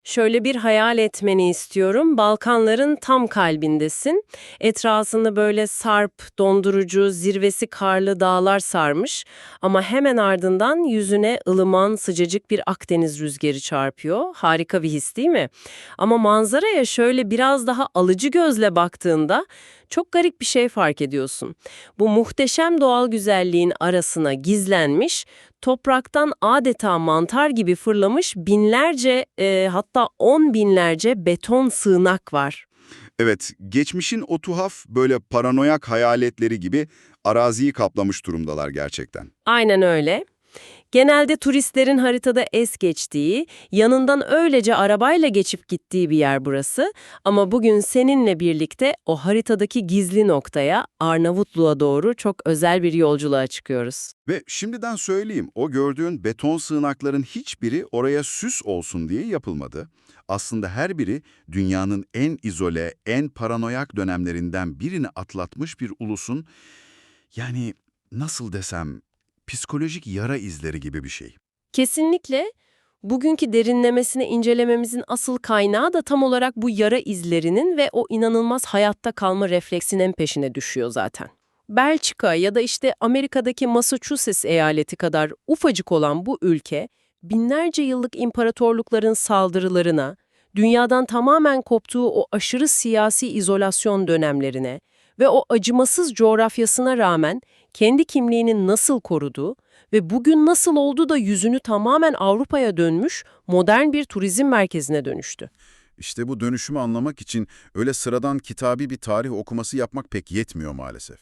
Şöyle bir hayal etmeni istiyorum. Balkanların tam kalbindesin. Etrafını böyle sarp, dondurucu, zirvesi karlı dağlar sarmış. Ama hemen ardından yüzüne ılıman, sıcacık bir Akdeniz rüzgarı çarpıyor. Harika bir his değil mi? Ama manzaraya şöyle biraz daha alıcı gözle baktığında çok garip bir şey fark ediyorsun. Bu muhteşem doğal güzelliğin arasına gizlenmiş, topraktan adeta mantar gibi fırlamış binlerce hatta on binlerce beton sığınak var. Evet, geçmişin o tuhaf, böyle paranoyak hayaletleri gibi araziyi kaplamış durumdalar gerçekten. Aynen öyle. Genelde turistlerin haritada es geçtiği, yanından öylece arabayla geçip gittiği bir yer burası. Ama bugün seninle birlikte o haritadaki gizli noktaya, Arnavutluğa doğru çok özel bir yolculuğa çıkıyoruz. Ve şimdiden söyleyeyim, o gördüğün beton sığınakların hiçbiri oraya süs olsun diye yapılmadı. Aslında her biri dünyanın en izole, en paranoyak dönemlerinden birini atlatmış bir ulusun, yani nasıl desem, psikolojik yara izleri gibi bir şey. Kesinlikle. Bugünkü derinlemesine incelememizin asıl kaynağı da tam olarak bu yara izlerinin ve o inanılmaz hayatta kalma refleksinin peşine düşüyor zaten. Belçika ya da işte Amerika'daki Massachusetts eyaleti kadar ufacık olan bu ülke, binlerce yıllık imparatorlukların saldırılarına, dünyadan tamamen koptuğu o aşırı siyasi izolasyon dönemlerine ve o acımasız coğrafyasına rağmen kendi kimliğini nasıl koruduğu ve bugün nasıl oldu da yüzünü tamamen Avrupa'ya dönmüş modern bir turizm merkezine dönüştü. İşte bu dönüşümü anlamak için öyle sıradan kitabi bir tarih okuması yapmak pek yetmiyor maalesef.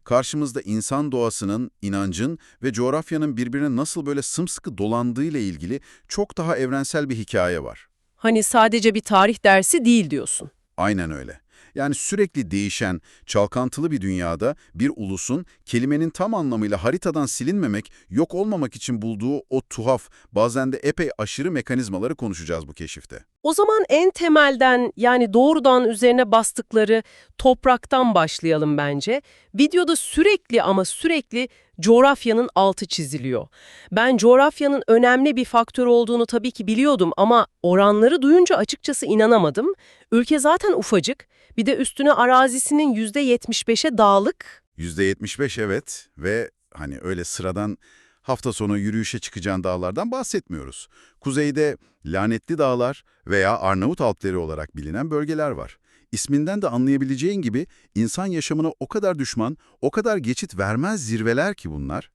Karşımızda insan doğasının, inancın ve coğrafyanın birbirine nasıl böyle sımsıkı dolandığıyla ilgili çok daha evrensel bir hikaye var. Hani sadece bir tarih dersi değil diyorsun. Aynen öyle. Yani sürekli değişen, çalkantılı bir dünyada bir ulusun kelimenin tam anlamıyla haritadan silinmemek, yok olmamak için bulduğu o tuhaf, bazen de epey aşırı mekanizmaları konuşacağız bu keşifte. O zaman en temelden yani doğrudan üzerine bastıkları topraktan başlayalım bence. Videoda sürekli ama sürekli coğrafyanın altı çiziliyor. Ben coğrafyanın önemli bir faktör olduğunu tabii ki biliyordum ama oranları duyunca açıkçası inanamadım. Ülke zaten ufacık. Bir de üstüne arazisinin %75'e dağlık. %75 evet ve hani öyle sıradan hafta sonu yürüyüşe çıkacağın dağlardan bahsetmiyoruz. Kuzeyde Lanetli Dağlar veya Arnavut Alpleri olarak bilinen bölgeler var. İsminden de anlayabileceğin gibi insan yaşamına o kadar düşman, o kadar geçit vermez zirveler ki bunlar.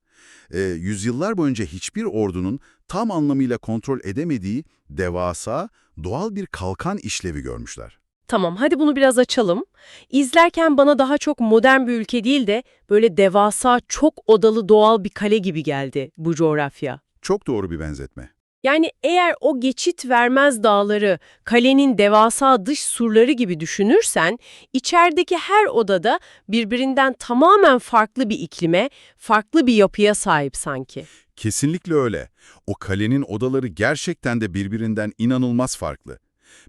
Yüzyıllar boyunca hiçbir ordunun tam anlamıyla kontrol edemediği devasa, doğal bir kalkan işlevi görmüşler. Tamam, hadi bunu biraz açalım. İzlerken bana daha çok modern bir ülke değil de böyle devasa, çok odalı doğal bir kale gibi geldi bu coğrafya. Çok doğru bir benzetme. Yani eğer o geçit vermez dağları kalenin devasa dış surları gibi düşünürsen, içerideki her odada birbirinden tamamen farklı bir iklime, farklı bir yapıya sahip sanki. Kesinlikle öyle. O kalenin odaları gerçekten de birbirinden inanılmaz farklı.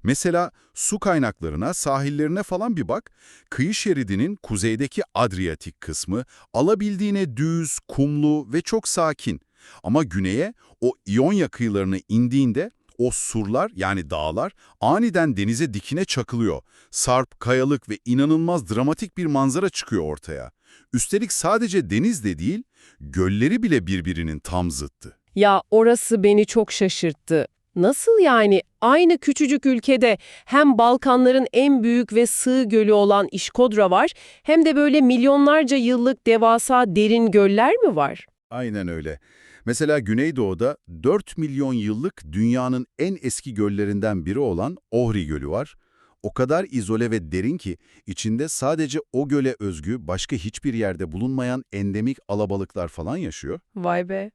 Mesela su kaynaklarına, sahillerine falan bir bak. Kıyı şeridinin kuzeydeki Adriyatik kısmı alabildiğine düz, kumlu ve çok sakin. Ama güneye o İonya kıyılarına indiğinde o surlar yani dağlar aniden denize dikine çakılıyor. Sarp, kayalık ve inanılmaz dramatik bir manzara çıkıyor ortaya. Üstelik sadece deniz de değil, gölleri bile birbirinin tam zıttı. Ya orası beni çok şaşırttı. Nasıl yani aynı küçücük ülkede hem Balkanların en büyük ve sığ gölü olan İşkodra var hem de böyle milyonlarca yıllık devasa derin göller mi var? Aynen öyle. Mesela Güneydoğu'da 4 milyon yıllık dünyanın en eski göllerinden biri olan Ohri Gölü var. O kadar izole ve derin ki içinde sadece o göle özgü başka hiçbir yerde bulunmayan endemik alabalıklar falan yaşıyor. Vay be.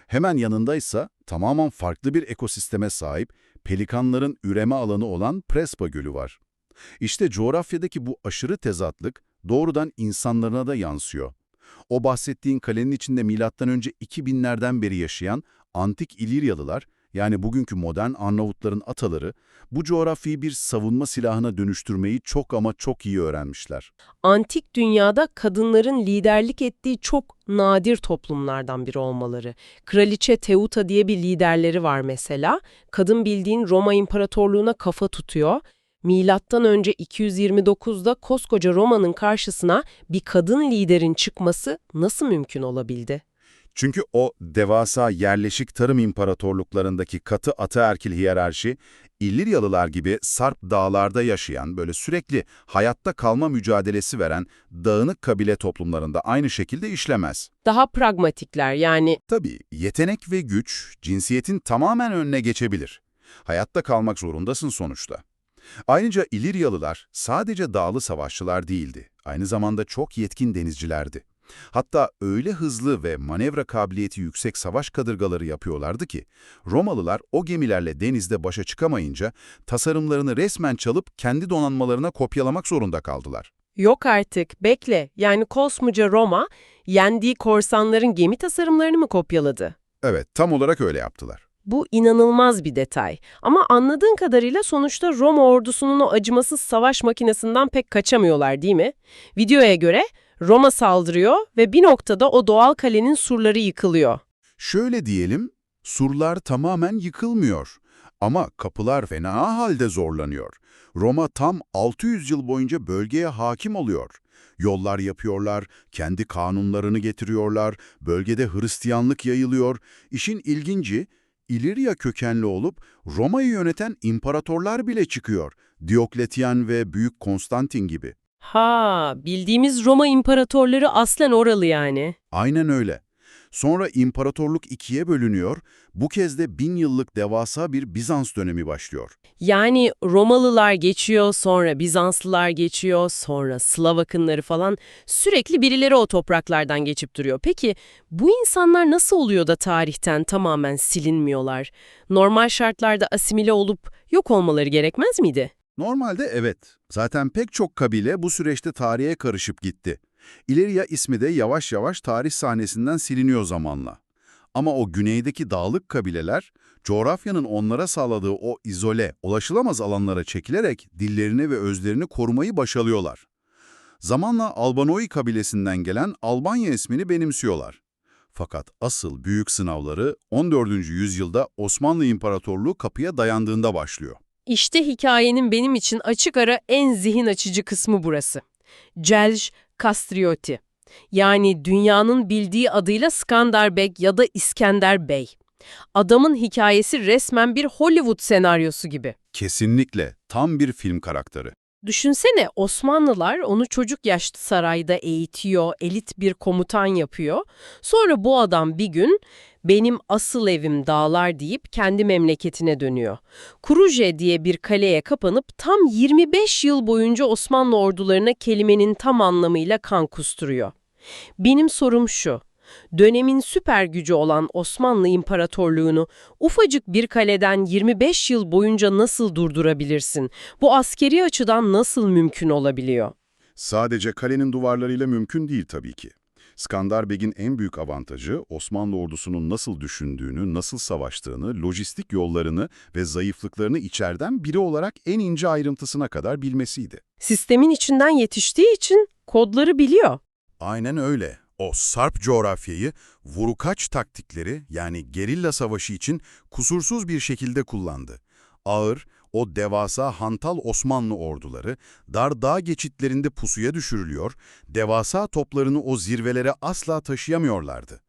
Hemen yanındaysa tamamen farklı bir ekosisteme sahip pelikanların üreme alanı olan Prespa Gölü var. İşte coğrafyadaki bu aşırı tezatlık doğrudan insanlarına da yansıyor. O bahsettiğin kalenin içinde milattan önce 2000'lerden beri yaşayan antik İliryalılar yani bugünkü modern Arnavutların ataları, bu coğrafyayı bir savunma silahına dönüştürmeyi çok ama çok iyi öğrenmişler. Antik dünyada kadınların liderlik ettiği çok nadir toplumlardan biri olmaları. Kraliçe Teuta diye bir liderleri var mesela. Kadın bildiğin Roma İmparatorluğu'na kafa tutuyor. Milattan önce 229'da koskoca Roma'nın karşısına bir kadın liderin çıkması nasıl mümkün olabildi? Çünkü o devasa yerleşik tarım imparatorluklarındaki katı ataerkil hiyerarşi, İlliryalılar gibi Sarp dağlarda yaşayan, böyle sürekli hayatta kalma mücadelesi veren dağınık kabile toplumlarında aynı şekilde işlemez. Daha pragmatikler yani. Tabii yetenek ve güç cinsiyetin tamamen önüne geçebilir. Hayatta kalmak zorundasın sonuçta. Ayrıca İlliryalılar sadece dağlı savaşçılar değildi. Aynı zamanda çok yetkin denizcilerdi. Hatta öyle hızlı ve manevra kabiliyeti yüksek savaş kadırgaları yapıyorlardı ki, Romalılar o gemilerle denizde başa çıkamayınca tasarımlarını resmen çalıp kendi donanmalarına kopyalamak zorunda kaldılar. Yok artık, bekle. Yani koskoca Roma, yendiği korsanların gemi tasarımlarını mı kopyaladı? Evet, tam olarak öyle yaptılar. Bu inanılmaz bir detay. Ama anladığın kadarıyla sonuçta Roma ordusunun o acımasız savaş makinesinden pek kaçamıyorlar, değil mi? Videoya göre Roma saldırıyor ve bir noktada o doğal kalenin surları yıkılıyor. Şöyle diyelim, surlar tamamen yıkılmıyor. Ama kapılar fena halde zorlanıyor. Roma tam 600 yıl boyunca bölgeye hakim oluyor. Yollar yapıyorlar, kendi kanunlarını getiriyorlar, bölgede Hristiyanlık yayılıyor. İşin ilginci, İlirya kökenli olup Roma'yı yöneten imparatorlar bile çıkıyor. Diokletian ve Büyük Konstantin gibi. Ha, bildiğimiz Roma imparatorları aslen oralı yani. Aynen öyle. Sonra imparatorluk ikiye bölünüyor, bu kez de 1000 yıllık devasa bir Bizans dönemi başlıyor. Yani Romalılar geçiyor, sonra Bizanslılar geçiyor, sonra Slav akınları falan sürekli birileri o topraklardan geçip duruyor. Peki bu insanlar nasıl oluyor da tarihten tamamen silinmiyorlar? Normal şartlarda asimile olup yok olmaları gerekmez miydi? Normalde evet. Zaten pek çok kabile bu süreçte tarihe karışıp gitti. İlirya ismi de yavaş yavaş tarih sahnesinden siliniyor zamanla. Ama o güneydeki dağlık kabileler, coğrafyanın onlara sağladığı o izole, ulaşılamaz alanlara çekilerek dillerini ve özlerini korumayı başarıyorlar. Zamanla Albanoi kabilesinden gelen Albanya ismini benimsiyorlar. Fakat asıl büyük sınavları 14. yüzyılda Osmanlı İmparatorluğu kapıya dayandığında başlıyor. İşte hikayenin benim için açık ara en zihin açıcı kısmı burası. Celj Kastrioti. Yani dünyanın bildiği adıyla Skanderbeg ya da İskender Bey. Adamın hikayesi resmen bir Hollywood senaryosu gibi. Kesinlikle tam bir film karakteri. Düşünsene Osmanlılar onu çocuk yaşta sarayda eğitiyor, elit bir komutan yapıyor. Sonra bu adam bir gün benim asıl evim dağlar deyip kendi memleketine dönüyor. Kuruje diye bir kaleye kapanıp tam 25 yıl boyunca Osmanlı ordularına kelimenin tam anlamıyla kan kusturuyor. Benim sorum şu. Dönemin süper gücü olan Osmanlı İmparatorluğunu ufacık bir kaleden 25 yıl boyunca nasıl durdurabilirsin? Bu askeri açıdan nasıl mümkün olabiliyor? Sadece kalenin duvarlarıyla mümkün değil tabii ki. Skanderbeg'in en büyük avantajı Osmanlı ordusunun nasıl düşündüğünü, nasıl savaştığını, lojistik yollarını ve zayıflıklarını içeriden biri olarak en ince ayrıntısına kadar bilmesiydi. Sistemin içinden yetiştiği için kodları biliyor. Aynen öyle. O Sarp coğrafyayı vurukaç taktikleri yani gerilla savaşı için kusursuz bir şekilde kullandı. Ağır, o devasa hantal Osmanlı orduları dar dağ geçitlerinde pusuya düşürülüyor, devasa toplarını o zirvelere asla taşıyamıyorlardı.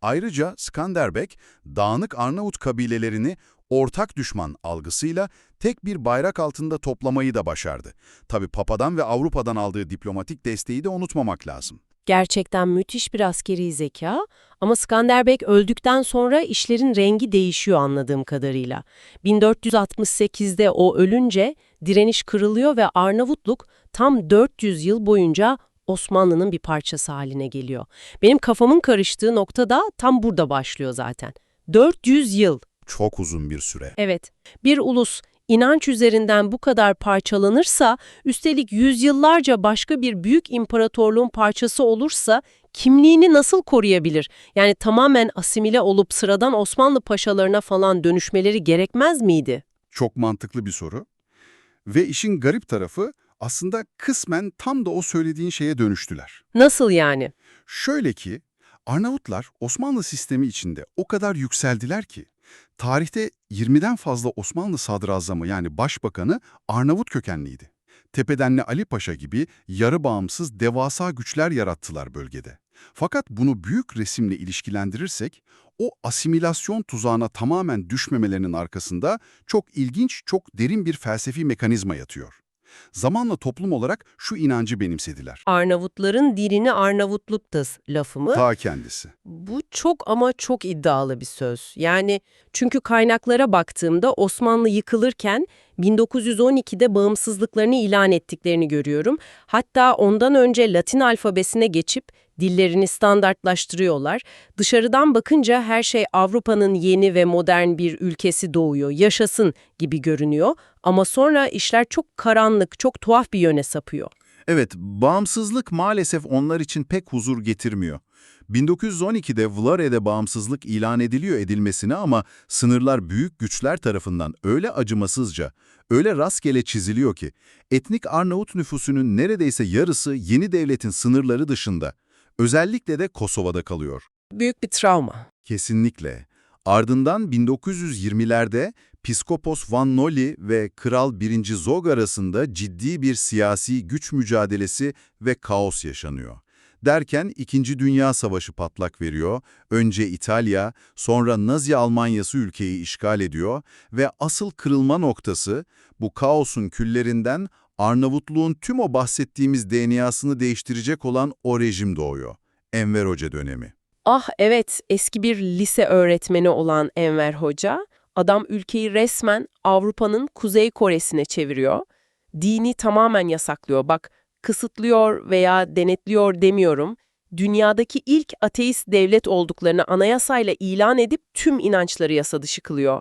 Ayrıca Skanderbeg, dağınık Arnavut kabilelerini ortak düşman algısıyla tek bir bayrak altında toplamayı da başardı. Tabii Papa'dan ve Avrupa'dan aldığı diplomatik desteği de unutmamak lazım. Gerçekten müthiş bir askeri zeka ama Skanderbeg öldükten sonra işlerin rengi değişiyor anladığım kadarıyla. 1468'de o ölünce direniş kırılıyor ve Arnavutluk tam 400 yıl boyunca Osmanlı'nın bir parçası haline geliyor. Benim kafamın karıştığı nokta da tam burada başlıyor zaten. 400 yıl. Çok uzun bir süre. Evet, bir ulus inanç üzerinden bu kadar parçalanırsa, üstelik yüzyıllarca başka bir büyük imparatorluğun parçası olursa kimliğini nasıl koruyabilir? Yani tamamen asimile olup sıradan Osmanlı paşalarına falan dönüşmeleri gerekmez miydi? Çok mantıklı bir soru. Ve işin garip tarafı aslında kısmen tam da o söylediğin şeye dönüştüler. Nasıl yani? Şöyle ki, Arnavutlar Osmanlı sistemi içinde o kadar yükseldiler ki, tarihte 20'den fazla Osmanlı sadrazamı yani başbakanı Arnavut kökenliydi. Tepedenli Ali Paşa gibi yarı bağımsız devasa güçler yarattılar bölgede. Fakat bunu büyük resimle ilişkilendirirsek, o asimilasyon tuzağına tamamen düşmemelerinin arkasında çok ilginç, çok derin bir felsefi mekanizma yatıyor. Zamanla toplum olarak şu inancı benimsediler. Arnavutların dilini Arnavutluk'taz lafı mı? Ta kendisi. Bu çok ama çok iddialı bir söz. Yani çünkü kaynaklara baktığımda Osmanlı yıkılırken 1912'de bağımsızlıklarını ilan ettiklerini görüyorum. Hatta ondan önce Latin alfabesine geçip dillerini standartlaştırıyorlar. Dışarıdan bakınca her şey Avrupa'nın yeni ve modern bir ülkesi doğuyor, yaşasın gibi görünüyor. Ama sonra işler çok karanlık, çok tuhaf bir yöne sapıyor. Evet, bağımsızlık maalesef onlar için pek huzur getirmiyor. 1912'de Vlare'de bağımsızlık ilan edilmesine ama sınırlar büyük güçler tarafından öyle acımasızca, öyle rastgele çiziliyor ki, etnik Arnavut nüfusunun neredeyse yarısı yeni devletin sınırları dışında, özellikle de Kosova'da kalıyor. Büyük bir travma. Kesinlikle. Ardından 1920'lerde Piskopos Van Noli ve Kral 1. Zog arasında ciddi bir siyasi güç mücadelesi ve kaos yaşanıyor. Derken 2. Dünya Savaşı patlak veriyor, önce İtalya, sonra Nazi Almanyası ülkeyi işgal ediyor ve asıl kırılma noktası bu kaosun küllerinden Arnavutluğun tüm o bahsettiğimiz DNA'sını değiştirecek olan o rejim doğuyor. Enver Hoca dönemi. Ah evet, eski bir lise öğretmeni olan Enver Hoca, adam ülkeyi resmen Avrupa'nın Kuzey Kore'sine çeviriyor. Dini tamamen yasaklıyor. Bak, kısıtlıyor veya denetliyor demiyorum. Dünyadaki ilk ateist devlet olduklarını anayasayla ilan edip tüm inançları yasa dışı kılıyor.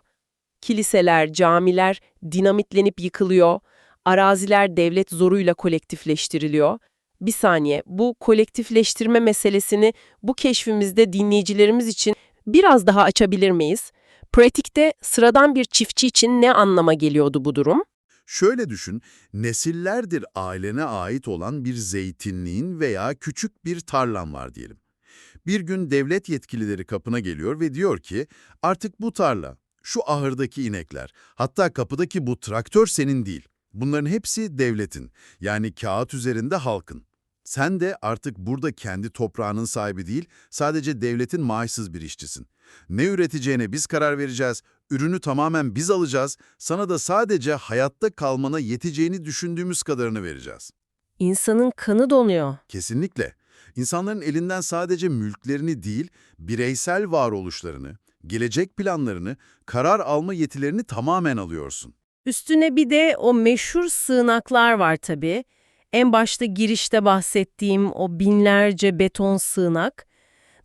Kiliseler, camiler dinamitlenip yıkılıyor. Araziler devlet zoruyla kolektifleştiriliyor. Bir saniye, bu kolektifleştirme meselesini bu keşfimizde dinleyicilerimiz için biraz daha açabilir miyiz? Pratikte sıradan bir çiftçi için ne anlama geliyordu bu durum? Şöyle düşün, nesillerdir ailene ait olan bir zeytinliğin veya küçük bir tarlan var diyelim. Bir gün devlet yetkilileri kapına geliyor ve diyor ki, artık bu tarla, şu ahırdaki inekler, hatta kapıdaki bu traktör senin değil. Bunların hepsi devletin, yani kağıt üzerinde halkın. Sen de artık burada kendi toprağının sahibi değil, sadece devletin maaşsız bir işçisin. Ne üreteceğine biz karar vereceğiz, ürünü tamamen biz alacağız, sana da sadece hayatta kalmana yeteceğini düşündüğümüz kadarını vereceğiz. İnsanın kanı donuyor. Kesinlikle. İnsanların elinden sadece mülklerini değil, bireysel varoluşlarını, gelecek planlarını, karar alma yetilerini tamamen alıyorsun. Üstüne bir de o meşhur sığınaklar var tabii. En başta girişte bahsettiğim o binlerce beton sığınak.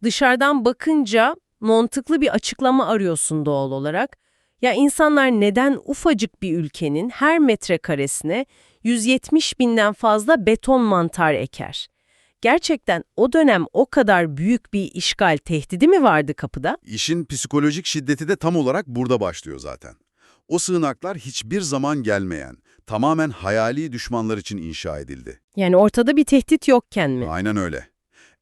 Dışarıdan bakınca mantıklı bir açıklama arıyorsun doğal olarak. Ya insanlar neden ufacık bir ülkenin her metrekaresine 170 binden fazla beton mantar eker? Gerçekten o dönem o kadar büyük bir işgal tehdidi mi vardı kapıda? İşin psikolojik şiddeti de tam olarak burada başlıyor zaten. O sığınaklar hiçbir zaman gelmeyen, tamamen hayali düşmanlar için inşa edildi. Yani ortada bir tehdit yokken mi? Aynen öyle.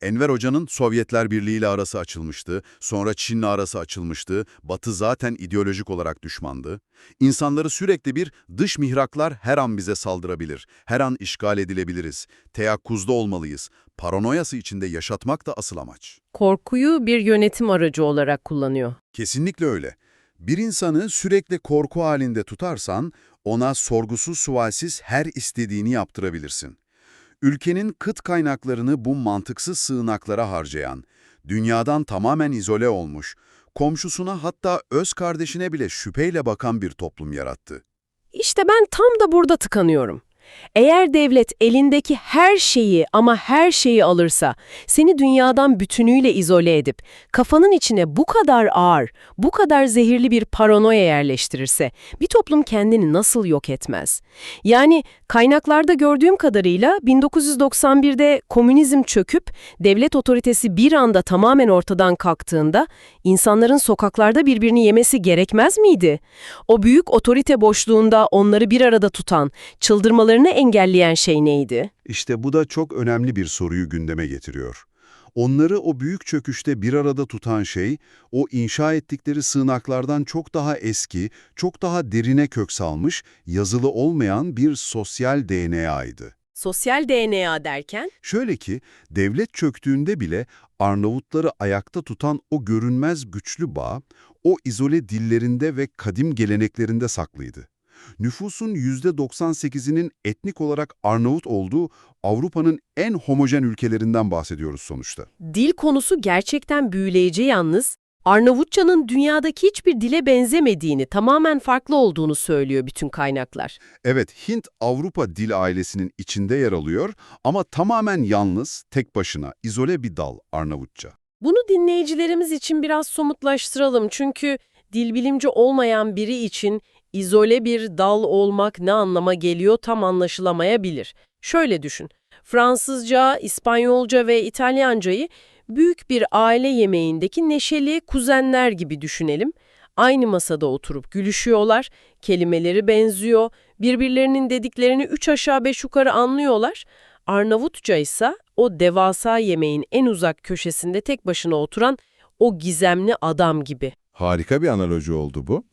Enver Hoca'nın Sovyetler Birliği ile arası açılmıştı, sonra Çin'le arası açılmıştı, Batı zaten ideolojik olarak düşmandı. İnsanları sürekli bir dış mihraklar her an bize saldırabilir, her an işgal edilebiliriz, teyakkuzda olmalıyız, paranoyası içinde yaşatmak da asıl amaç. Korkuyu bir yönetim aracı olarak kullanıyor. Kesinlikle öyle. Bir insanı sürekli korku halinde tutarsan, ona sorgusuz sualsiz her istediğini yaptırabilirsin. Ülkenin kıt kaynaklarını bu mantıksız sığınaklara harcayan, dünyadan tamamen izole olmuş, komşusuna hatta öz kardeşine bile şüpheyle bakan bir toplum yarattı. İşte ben tam da burada tıkanıyorum. Eğer devlet elindeki her şeyi ama her şeyi alırsa, seni dünyadan bütünüyle izole edip, kafanın içine bu kadar ağır, bu kadar zehirli bir paranoya yerleştirirse, bir toplum kendini nasıl yok etmez? Yani kaynaklarda gördüğüm kadarıyla 1991'de komünizm çöküp, devlet otoritesi bir anda tamamen ortadan kalktığında, insanların sokaklarda birbirini yemesi gerekmez miydi? O büyük otorite boşluğunda onları bir arada tutan, çıldırmalarını engelleyen şey neydi? İşte bu da çok önemli bir soruyu gündeme getiriyor. Onları o büyük çöküşte bir arada tutan şey, o inşa ettikleri sığınaklardan çok daha eski, çok daha derine kök salmış, yazılı olmayan bir sosyal DNA'ydı. Sosyal DNA derken? Şöyle ki, devlet çöktüğünde bile Arnavutları ayakta tutan o görünmez güçlü bağ, o izole dillerinde ve kadim geleneklerinde saklıydı. Nüfusun %98'inin etnik olarak Arnavut olduğu Avrupa'nın en homojen ülkelerinden bahsediyoruz sonuçta. Dil konusu gerçekten büyüleyici yalnız. Arnavutçanın dünyadaki hiçbir dile benzemediğini, tamamen farklı olduğunu söylüyor bütün kaynaklar. Evet, Hint-Avrupa dil ailesinin içinde yer alıyor ama tamamen yalnız, tek başına, izole bir dal Arnavutça. Bunu dinleyicilerimiz için biraz somutlaştıralım çünkü dil bilimci olmayan biri için izole bir dal olmak ne anlama geliyor tam anlaşılamayabilir. Şöyle düşün, Fransızca, İspanyolca ve İtalyancayı büyük bir aile yemeğindeki neşeli kuzenler gibi düşünelim. Aynı masada oturup gülüşüyorlar, kelimeleri benziyor, birbirlerinin dediklerini üç aşağı beş yukarı anlıyorlar. Arnavutça ise o devasa yemeğin en uzak köşesinde tek başına oturan o gizemli adam gibi. Harika bir analoji oldu bu.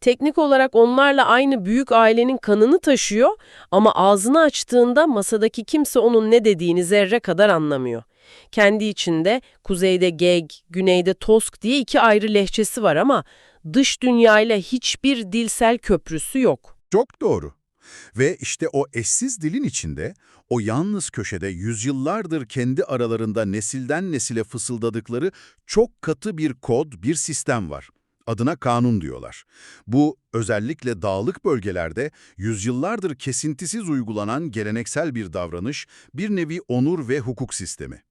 Teknik olarak onlarla aynı büyük ailenin kanını taşıyor ama ağzını açtığında masadaki kimse onun ne dediğini zerre kadar anlamıyor. Kendi içinde kuzeyde Geg, güneyde Tosk diye iki ayrı lehçesi var ama dış dünyayla hiçbir dilsel köprüsü yok. Çok doğru. Ve işte o eşsiz dilin içinde, o yalnız köşede yüzyıllardır kendi aralarında nesilden nesile fısıldadıkları çok katı bir kod, bir sistem var. Adına kanun diyorlar. Bu özellikle dağlık bölgelerde yüzyıllardır kesintisiz uygulanan geleneksel bir davranış, bir nevi onur ve hukuk sistemi.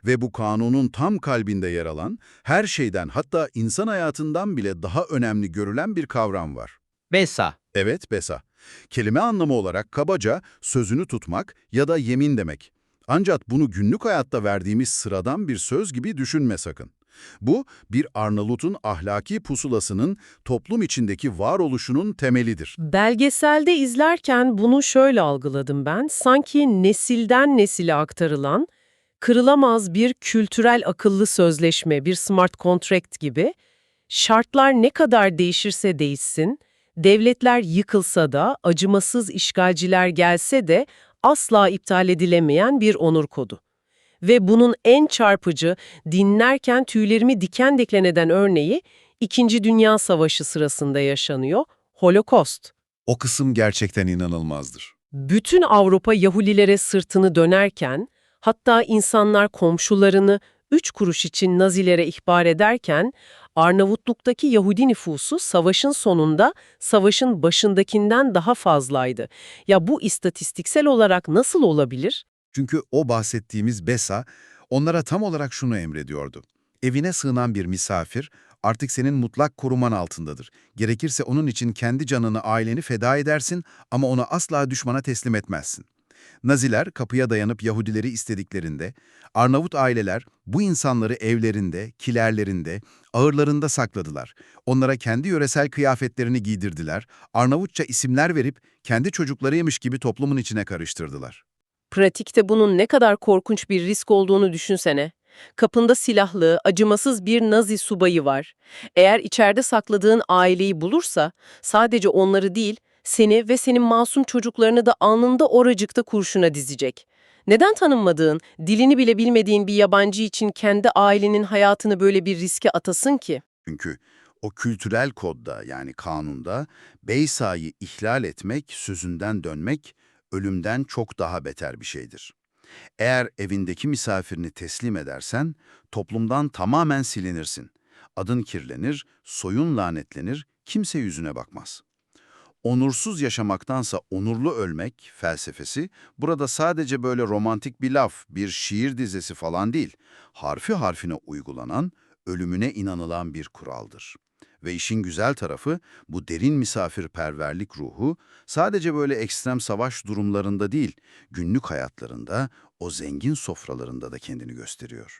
Ve bu kanunun tam kalbinde yer alan, her şeyden hatta insan hayatından bile daha önemli görülen bir kavram var. Besa. Evet, besa. Kelime anlamı olarak kabaca sözünü tutmak ya da yemin demek. Ancak bunu günlük hayatta verdiğimiz sıradan bir söz gibi düşünme sakın. Bu, bir Arnavut'un ahlaki pusulasının toplum içindeki varoluşunun temelidir. Belgeselde izlerken bunu şöyle algıladım ben. Sanki nesilden nesile aktarılan, kırılamaz bir kültürel akıllı sözleşme, bir smart contract gibi. Şartlar ne kadar değişirse değişsin, devletler yıkılsa da, acımasız işgalciler gelse de asla iptal edilemeyen bir onur kodu. Ve bunun en çarpıcı, dinlerken tüylerimi diken diken eden örneği, İkinci Dünya Savaşı sırasında yaşanıyor, Holocaust. O kısım gerçekten inanılmazdır. Bütün Avrupa Yahudilere sırtını dönerken, hatta insanlar komşularını 3 kuruş için Nazilere ihbar ederken, Arnavutluk'taki Yahudi nüfusu savaşın sonunda savaşın başındakinden daha fazlaydı. Ya bu istatistiksel olarak nasıl olabilir? Çünkü o bahsettiğimiz Besa, onlara tam olarak şunu emrediyordu. Evine sığınan bir misafir artık senin mutlak koruman altındadır. Gerekirse onun için kendi canını, aileni feda edersin ama onu asla düşmana teslim etmezsin. Naziler kapıya dayanıp Yahudileri istediklerinde, Arnavut aileler bu insanları evlerinde, kilerlerinde, ağırlarında sakladılar. Onlara kendi yöresel kıyafetlerini giydirdiler, Arnavutça isimler verip kendi çocuklarıymış gibi toplumun içine karıştırdılar. Pratikte bunun ne kadar korkunç bir risk olduğunu düşünsene. Kapında silahlı, acımasız bir Nazi subayı var. Eğer içeride sakladığın aileyi bulursa, sadece onları değil, seni ve senin masum çocuklarını da alnında oracıkta kurşuna dizecek. Neden tanınmadığın, dilini bile bilmediğin bir yabancı için kendi ailenin hayatını böyle bir riske atasın ki? Çünkü o kültürel kodda yani kanunda Beysa'yı ihlal etmek, sözünden dönmek, ölümden çok daha beter bir şeydir. Eğer evindeki misafirini teslim edersen, toplumdan tamamen silinirsin. Adın kirlenir, soyun lanetlenir, kimse yüzüne bakmaz. Onursuz yaşamaktansa onurlu ölmek felsefesi burada sadece böyle romantik bir laf, bir şiir dizesi falan değil. Harfi harfine uygulanan, ölümüne inanılan bir kuraldır. Ve işin güzel tarafı bu derin misafirperverlik ruhu sadece böyle ekstrem savaş durumlarında değil, günlük hayatlarında, o zengin sofralarında da kendini gösteriyor.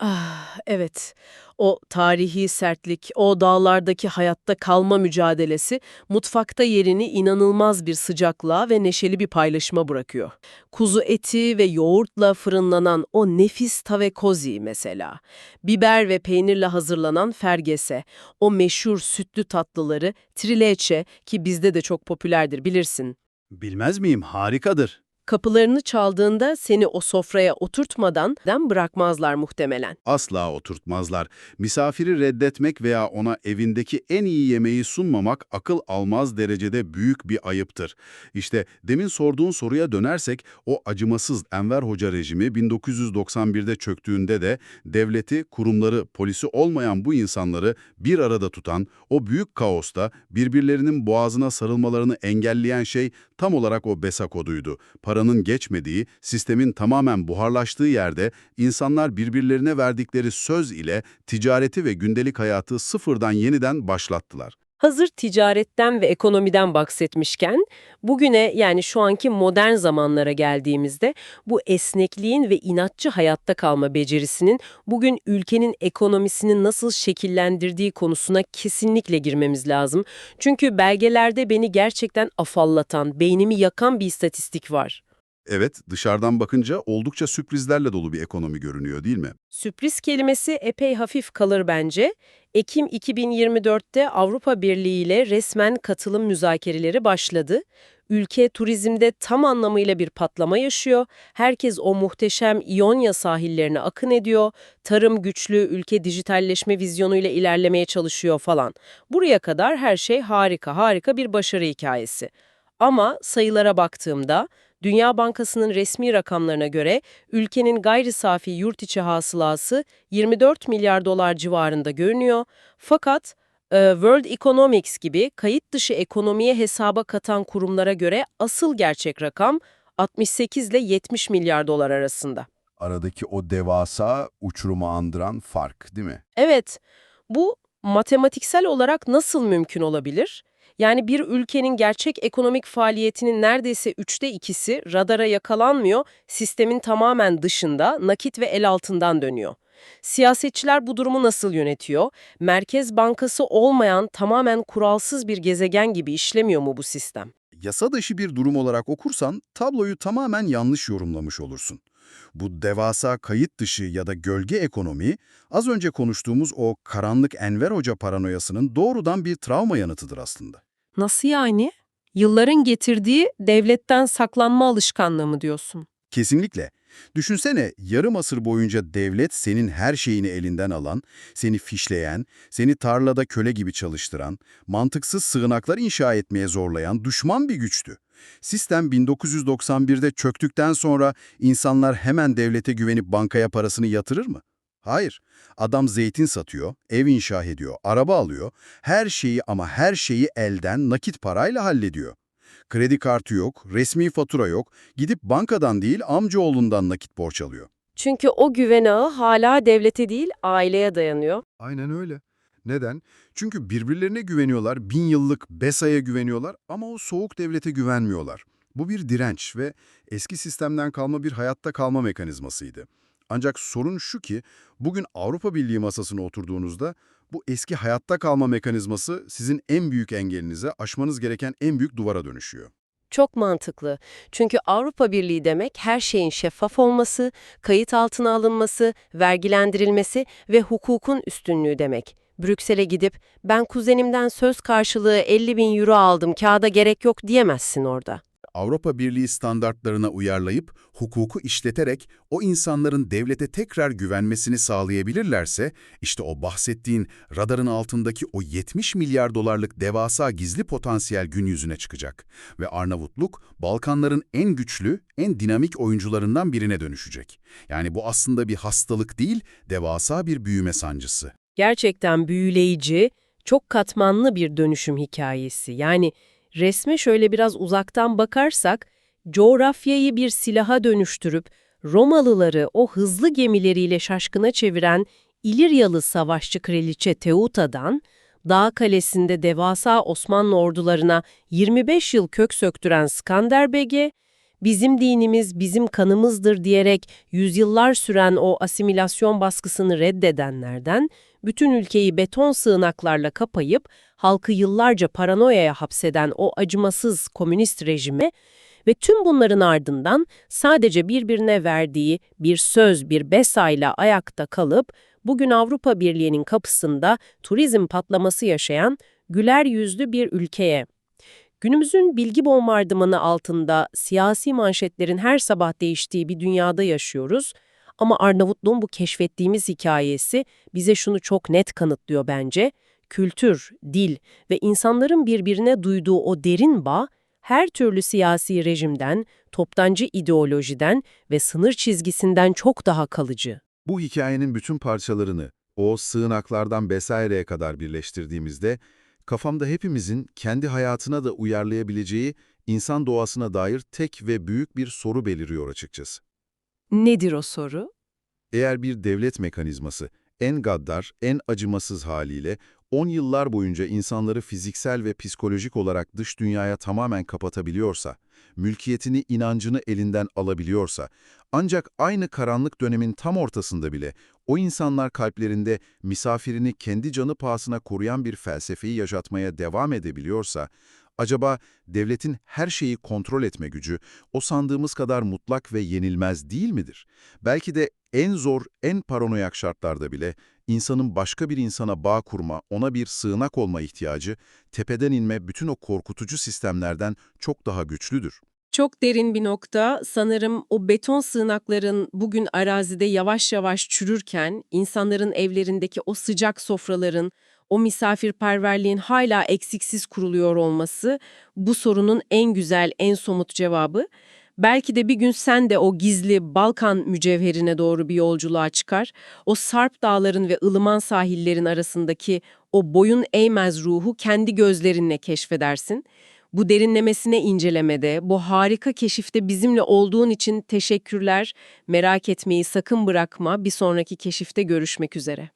Ah, evet. O tarihi sertlik, o dağlardaki hayatta kalma mücadelesi mutfakta yerini inanılmaz bir sıcaklığa ve neşeli bir paylaşıma bırakıyor. Kuzu eti ve yoğurtla fırınlanan o nefis tavekozi mesela, biber ve peynirle hazırlanan fergese, o meşhur sütlü tatlıları trileçe ki bizde de çok popülerdir bilirsin. Bilmez miyim? Harikadır. Kapılarını çaldığında seni o sofraya oturtmadan bırakmazlar muhtemelen. Asla oturtmazlar. Misafiri reddetmek veya ona evindeki en iyi yemeği sunmamak akıl almaz derecede büyük bir ayıptır. İşte demin sorduğun soruya dönersek o acımasız Enver Hoca rejimi 1991'de çöktüğünde de devleti, kurumları, polisi olmayan bu insanları bir arada tutan, o büyük kaosta birbirlerinin boğazına sarılmalarını engelleyen şey tam olarak o BESA koduydu. Paranın geçmediği, sistemin tamamen buharlaştığı yerde insanlar birbirlerine verdikleri söz ile ticareti ve gündelik hayatı sıfırdan yeniden başlattılar. Hazır ticaretten ve ekonomiden bahsetmişken, bugüne yani şu anki modern zamanlara geldiğimizde bu esnekliğin ve inatçı hayatta kalma becerisinin bugün ülkenin ekonomisini nasıl şekillendirdiği konusuna kesinlikle girmemiz lazım. Çünkü belgelerde beni gerçekten afallatan, beynimi yakan bir istatistik var. Evet, dışarıdan bakınca oldukça sürprizlerle dolu bir ekonomi görünüyor, değil mi? Sürpriz kelimesi epey hafif kalır bence. Ekim 2024'te Avrupa Birliği ile resmen katılım müzakereleri başladı. Ülke turizmde tam anlamıyla bir patlama yaşıyor. Herkes o muhteşem İonya sahillerine akın ediyor. Tarım güçlü, ülke dijitalleşme vizyonuyla ilerlemeye çalışıyor falan. Buraya kadar her şey harika, harika bir başarı hikayesi. Ama sayılara baktığımda, Dünya Bankası'nın resmi rakamlarına göre ülkenin gayri safi yurt içi hasılası 24 milyar dolar civarında görünüyor. Fakat World Economics gibi kayıt dışı ekonomiye hesaba katan kurumlara göre asıl gerçek rakam 68 ile 70 milyar dolar arasında. Aradaki o devasa uçurumu andıran fark, değil mi? Evet, bu matematiksel olarak nasıl mümkün olabilir? Yani bir ülkenin gerçek ekonomik faaliyetinin neredeyse 2/3'ü radara yakalanmıyor, sistemin tamamen dışında, nakit ve el altından dönüyor. Siyasetçiler bu durumu nasıl yönetiyor? Merkez Bankası olmayan tamamen kuralsız bir gezegen gibi işlemiyor mu bu sistem? Yasa dışı bir durum olarak okursan tabloyu tamamen yanlış yorumlamış olursun. Bu devasa kayıt dışı ya da gölge ekonomi, az önce konuştuğumuz o karanlık Enver Hoca paranoyasının doğrudan bir travma yanıtıdır aslında. Nasıl yani? Yılların getirdiği devletten saklanma alışkanlığı mı diyorsun? Kesinlikle. Düşünsene, yarım asır boyunca devlet senin her şeyini elinden alan, seni fişleyen, seni tarlada köle gibi çalıştıran, mantıksız sığınaklar inşa etmeye zorlayan düşman bir güçtü. Sistem 1991'de çöktükten sonra insanlar hemen devlete güvenip bankaya parasını yatırır mı? Hayır. Adam zeytin satıyor, ev inşa ediyor, araba alıyor, her şeyi ama her şeyi elden nakit parayla hallediyor. Kredi kartı yok, resmi fatura yok, gidip bankadan değil amcaoğlundan nakit borç alıyor. Çünkü o güven ağı hala devlete değil, aileye dayanıyor. Aynen öyle. Neden? Çünkü birbirlerine güveniyorlar, 1000 yıllık BESA'ya güveniyorlar ama o soğuk devlete güvenmiyorlar. Bu bir direnç ve eski sistemden kalma bir hayatta kalma mekanizmasıydı. Ancak sorun şu ki, bugün Avrupa Birliği masasına oturduğunuzda bu eski hayatta kalma mekanizması sizin en büyük engelinize, aşmanız gereken en büyük duvara dönüşüyor. Çok mantıklı. Çünkü Avrupa Birliği demek her şeyin şeffaf olması, kayıt altına alınması, vergilendirilmesi ve hukukun üstünlüğü demek. Brüksel'e gidip ben kuzenimden söz karşılığı 50.000 euro aldım, kağıda gerek yok diyemezsin orada. Avrupa Birliği standartlarına uyarlayıp, hukuku işleterek o insanların devlete tekrar güvenmesini sağlayabilirlerse, işte o bahsettiğin radarın altındaki o 70 milyar dolarlık devasa gizli potansiyel gün yüzüne çıkacak. Ve Arnavutluk, Balkanların en güçlü, en dinamik oyuncularından birine dönüşecek. Yani bu aslında bir hastalık değil, devasa bir büyüme sancısı. Gerçekten büyüleyici, çok katmanlı bir dönüşüm hikayesi. Yani Resme şöyle biraz uzaktan bakarsak, coğrafyayı bir silaha dönüştürüp Romalıları o hızlı gemileriyle şaşkına çeviren İliryalı savaşçı kraliçe Teuta'dan, Dağ Kalesi'nde devasa Osmanlı ordularına 25 yıl kök söktüren Skanderbeg'e, bizim dinimiz bizim kanımızdır diyerek yüzyıllar süren o asimilasyon baskısını reddedenlerden, bütün ülkeyi beton sığınaklarla kapayıp halkı yıllarca paranoyaya hapseden o acımasız komünist rejime ve tüm bunların ardından sadece birbirine verdiği bir söz, bir besayla ayakta kalıp bugün Avrupa Birliği'nin kapısında turizm patlaması yaşayan güler yüzlü bir ülkeye. Günümüzün bilgi bombardımanı altında siyasi manşetlerin her sabah değiştiği bir dünyada yaşıyoruz. Ama Arnavutluğun bu keşfettiğimiz hikayesi bize şunu çok net kanıtlıyor bence. Kültür, dil ve insanların birbirine duyduğu o derin bağ, her türlü siyasi rejimden, toptancı ideolojiden ve sınır çizgisinden çok daha kalıcı. Bu hikayenin bütün parçalarını, o sığınaklardan vesaireye kadar birleştirdiğimizde, kafamda hepimizin kendi hayatına da uyarlayabileceği insan doğasına dair tek ve büyük bir soru beliriyor açıkçası. Nedir o soru? Eğer bir devlet mekanizması en gaddar, en acımasız haliyle 10 yıllar boyunca insanları fiziksel ve psikolojik olarak dış dünyaya tamamen kapatabiliyorsa, mülkiyetini, inancını elinden alabiliyorsa, ancak aynı karanlık dönemin tam ortasında bile o insanlar kalplerinde misafirini kendi canı pahasına koruyan bir felsefeyi yaşatmaya devam edebiliyorsa, acaba devletin her şeyi kontrol etme gücü o sandığımız kadar mutlak ve yenilmez değil midir? Belki de en zor, en paranoyak şartlarda bile insanın başka bir insana bağ kurma, ona bir sığınak olma ihtiyacı, tepeden inme bütün o korkutucu sistemlerden çok daha güçlüdür. Çok derin bir nokta. Sanırım o beton sığınakların bugün arazide yavaş yavaş çürürken, insanların evlerindeki o sıcak sofraların, o misafirperverliğin hala eksiksiz kuruluyor olması bu sorunun en güzel, en somut cevabı. Belki de bir gün sen de o gizli Balkan mücevherine doğru bir yolculuğa çıkar, o Sarp dağların ve ılıman sahillerin arasındaki o boyun eğmez ruhu kendi gözlerinle keşfedersin. Bu derinlemesine incelemede, bu harika keşifte bizimle olduğun için teşekkürler. Merak etmeyi sakın bırakma. Bir sonraki keşifte görüşmek üzere.